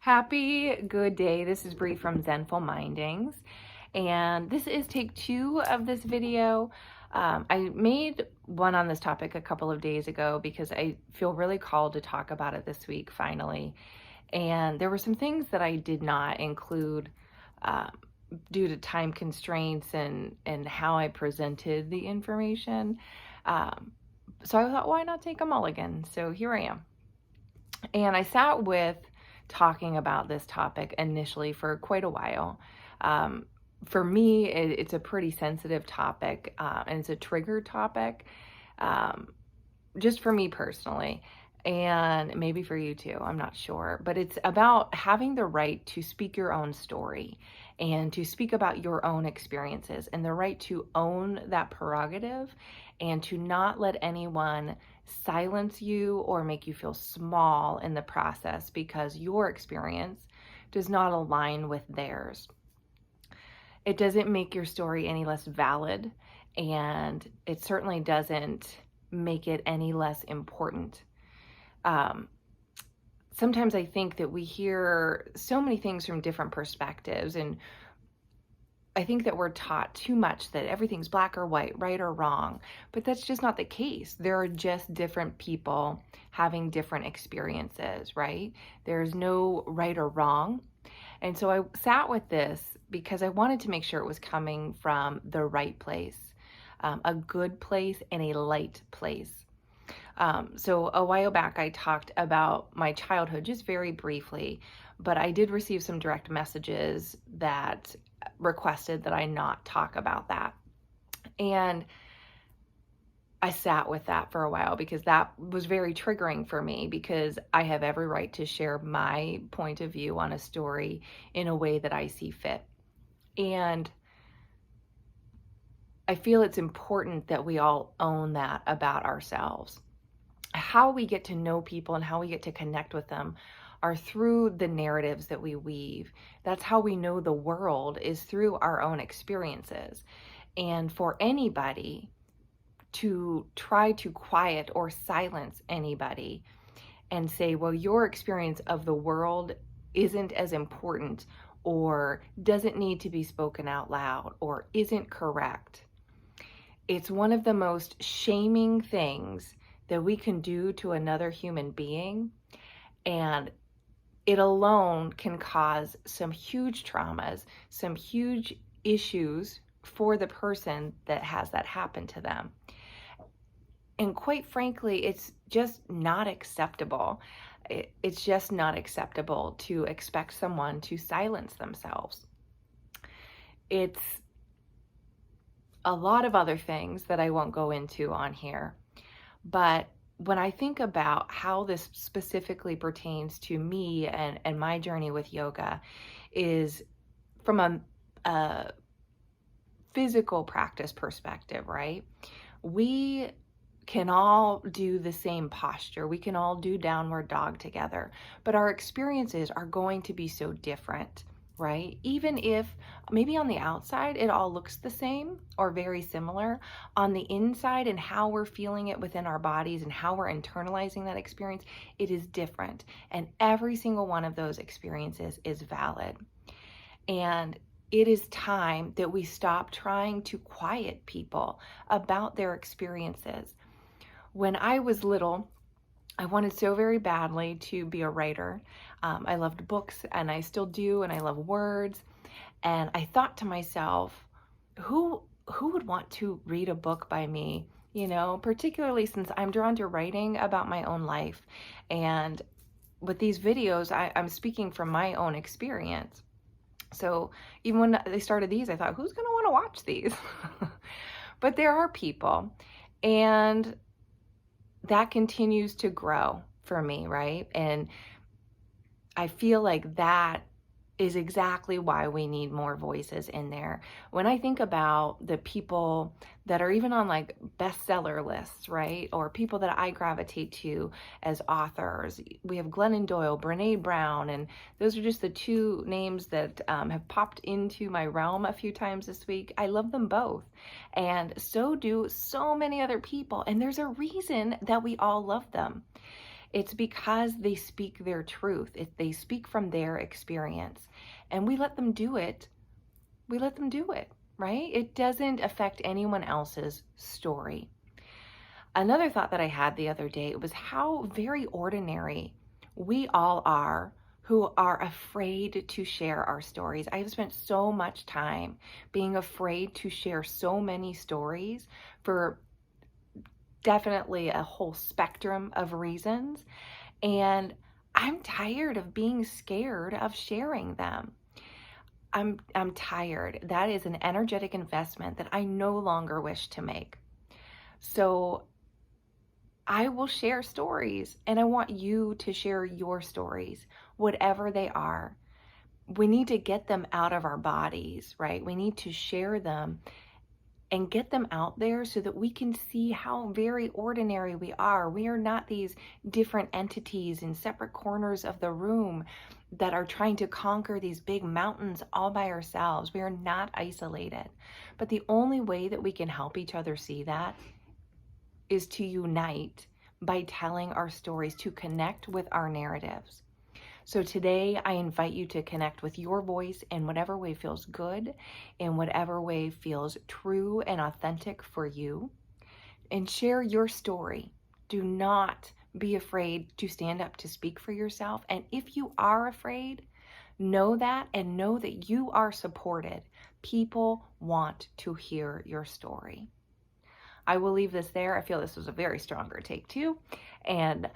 Happy good day. This is Bree from Zenful Mindings, and this is take 2 of this video. I made one on this topic a couple of days ago because I feel really called to talk about it this week finally. And there were some things that I did not include due to time constraints and how I presented the information. So I thought, why not take a mulligan? So here I am. And I sat with talking about this topic initially for quite a while. For me, it's a pretty sensitive topic, and it's a trigger topic, just for me personally, and maybe for you too, I'm not sure. But it's about having the right to speak your own story and to speak about your own experiences, and the right to own that prerogative and to not let anyone silence you or make you feel small in the process because your experience does not align with theirs. It doesn't make your story any less valid, and it certainly doesn't make it any less important. Sometimes I think that we hear so many things from different perspectives, and I think that we're taught too much that everything's black or white, right or wrong, but that's just not the case. There are just different people having different experiences, right? There's no right or wrong. And so I sat with this because I wanted to make sure it was coming from the right place, a good place and a light place. So a while back, I talked about my childhood just very briefly, but I did receive some direct messages that requested that I not talk about that. And I sat with that for a while because that was very triggering for me, because I have every right to share my point of view on a story in a way that I see fit. And I feel it's important that we all own that about ourselves. How we get to know people and how we get to connect with them are through the narratives that we weave. That's how we know the world, is through our own experiences. And for anybody to try to quiet or silence anybody and say, well, your experience of the world isn't as important, or doesn't need to be spoken out loud, or isn't correct. It's one of the most shaming things that we can do to another human being, and it alone can cause some huge traumas, some huge issues for the person that has that happen to them. And quite frankly, it's just not acceptable. It's just not acceptable to expect someone to silence themselves. It's a lot of other things that I won't go into on here. But when I think about how this specifically pertains to me and my journey with yoga, is from a physical practice perspective, right? We can all do the same posture. We can all do downward dog together, but our experiences are going to be so different, right? Even if maybe on the outside it all looks the same or very similar, on the inside and how we're feeling it within our bodies and how we're internalizing that experience, it is different. And every single one of those experiences is valid. And it is time that we stop trying to quiet people about their experiences. When I was little, I wanted so very badly to be a writer. I loved books, and I still do, and I love words. And I thought to myself, who would want to read a book by me? You know, particularly since I'm drawn to writing about my own life. And with these videos, I'm speaking from my own experience. So even when they started these, I thought, who's going to want to watch these? But there are people, and that continues to grow for me, right? And I feel like that is exactly why we need more voices in there. When I think about the people that are even on like bestseller lists, right? Or people that I gravitate to as authors, we have Glennon Doyle, Brene Brown, and those are just the 2 names that have popped into my realm a few times this week. I love them both, and so do so many other people, and there's a reason that we all love them. It's because they speak their truth. They speak from their experience, and we let them do it. We let them do it, right? It doesn't affect anyone else's story. Another thought that I had the other day was how very ordinary we all are who are afraid to share our stories. I have spent so much time being afraid to share so many stories for definitely a whole spectrum of reasons. And I'm tired of being scared of sharing them. I'm tired. That is an energetic investment that I no longer wish to make. So I will share stories, and I want you to share your stories, whatever they are. We need to get them out of our bodies, right? We need to share them and get them out there so that we can see how very ordinary we are. We are not these different entities in separate corners of the room that are trying to conquer these big mountains all by ourselves. We are not isolated. But the only way that we can help each other see that is to unite by telling our stories, to connect with our narratives. So today I invite you to connect with your voice in whatever way feels good, in whatever way feels true and authentic for you, and share your story. Do not be afraid to stand up to speak for yourself. And if you are afraid, know that and know that you are supported. People want to hear your story. I will leave this there. I feel this was a very stronger take too. And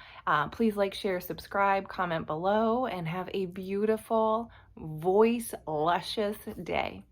please like, share, subscribe, comment below, and have a beautiful, voice luscious day.